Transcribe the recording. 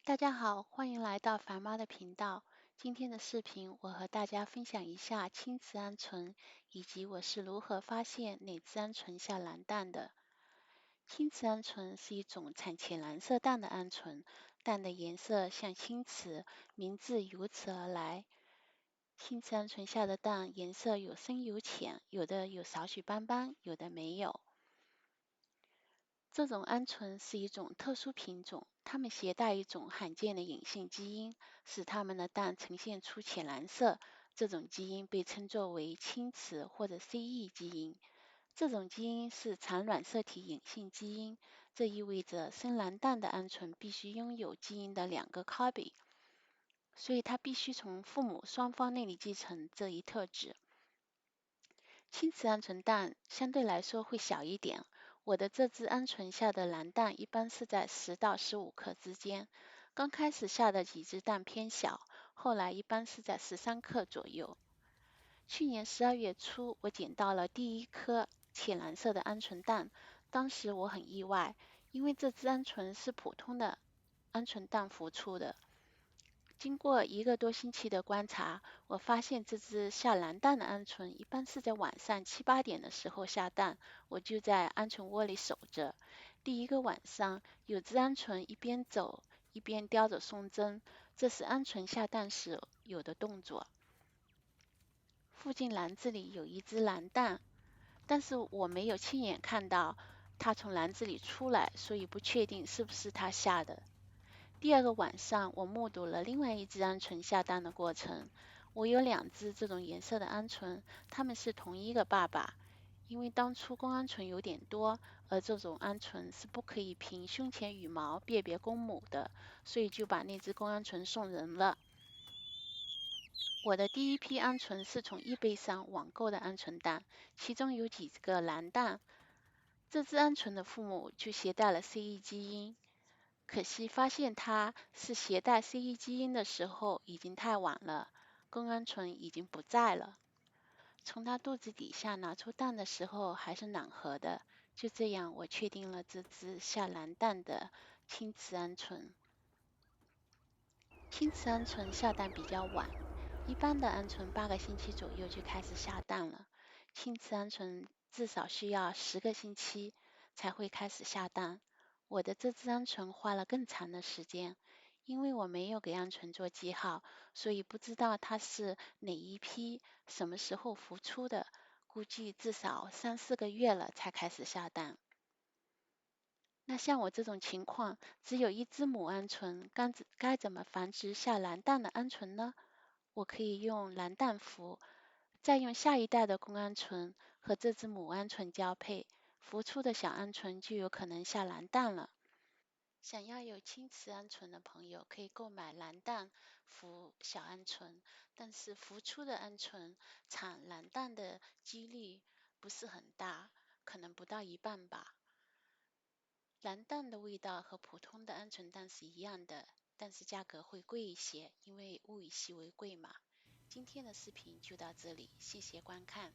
大家好，欢迎来到凡妈的频道。今天的视频，我和大家分享一下氢次鹌醇，以及我是如何发现哪支鹌鹑下蓝蛋的。氢次鹌醇是一种产浅蓝色蛋的鹌鹑，蛋的颜色像青瓷，名字由此而来。氢次鹌鹑下的蛋颜色有深有浅，有的有少许斑斑，有的没有。这种鹌鹑是一种特殊品种，它们携带一种罕见的隐性基因，使它们的蛋呈现出浅蓝色。这种基因被称作为青瓷或者 CE 基因。这种基因是产卵色体隐性基因，这意味着生蓝蛋的鹌鹑必须拥有基因的2个 copy， 所以它必须从父母双方那里继承这一特质。青瓷鹌鹑蛋相对来说会小一点，我的这只鹌鹑下的蓝蛋一般是在10到15克之间，刚开始下的几只蛋偏小，后来一般是在13克左右。去年12月初，我捡到了第一颗浅蓝色的鹌鹑蛋，当时我很意外，因为这只鹌鹑是普通的鹌鹑蛋孵出的。经过1个多星期的观察，我发现这只下蓝蛋的鹌鹑一般是在晚上7、8点的时候下蛋，我就在鹌鹑窝里守着。第一个晚上，有只鹌鹑一边走一边叼着松针，这是鹌鹑下蛋时有的动作。附近篮子里有一只蓝蛋，但是我没有亲眼看到它从篮子里出来，所以不确定是不是它下的。第2个晚上，我目睹了另外一只鹌鹑下蛋的过程。我有2只这种颜色的鹌鹑，它们是同一个爸爸。因为当初公鹌鹑有点多，而这种鹌鹑是不可以凭胸前羽毛辨别公母的，所以就把那只公鹌鹑送人了。我的第一批鹌鹑是从eBay上网购的鹌鹑蛋，其中有几个蓝蛋。这只鹌鹑的父母就携带了 CE 基因。可惜发现它是携带 CE 基因的时候已经太晚了，公鹌鹑已经不在了。从它肚子底下拿出蛋的时候还是暖和的，就这样我确定了这只下蓝蛋的青瓷鹌鹑。青瓷鹌鹑下蛋比较晚，一般的鹌鹑8个星期左右就开始下蛋了，青瓷鹌鹑至少需要10个星期才会开始下蛋。我的这只鹌鹑花了更长的时间，因为我没有给鹌鹑做记号，所以不知道它是哪一批、什么时候孵出的，估计至少3、4个月了才开始下蛋。那像我这种情况，只有一只母鹌鹑，该怎么繁殖下蓝蛋的鹌鹑呢？我可以用蓝蛋孵，再用下一代的公鹌鹑和这只母鹌鹑交配，孵出的小鹌鹑就有可能下蓝蛋了。想要有青瓷鹌鹑的朋友，可以购买蓝蛋孵小鹌鹑，但是孵出的鹌鹑产蓝蛋的几率不是很大，可能不到1半吧。蓝蛋的味道和普通的鹌鹑蛋是一样的，但是价格会贵一些，因为物以稀为贵嘛。今天的视频就到这里，谢谢观看。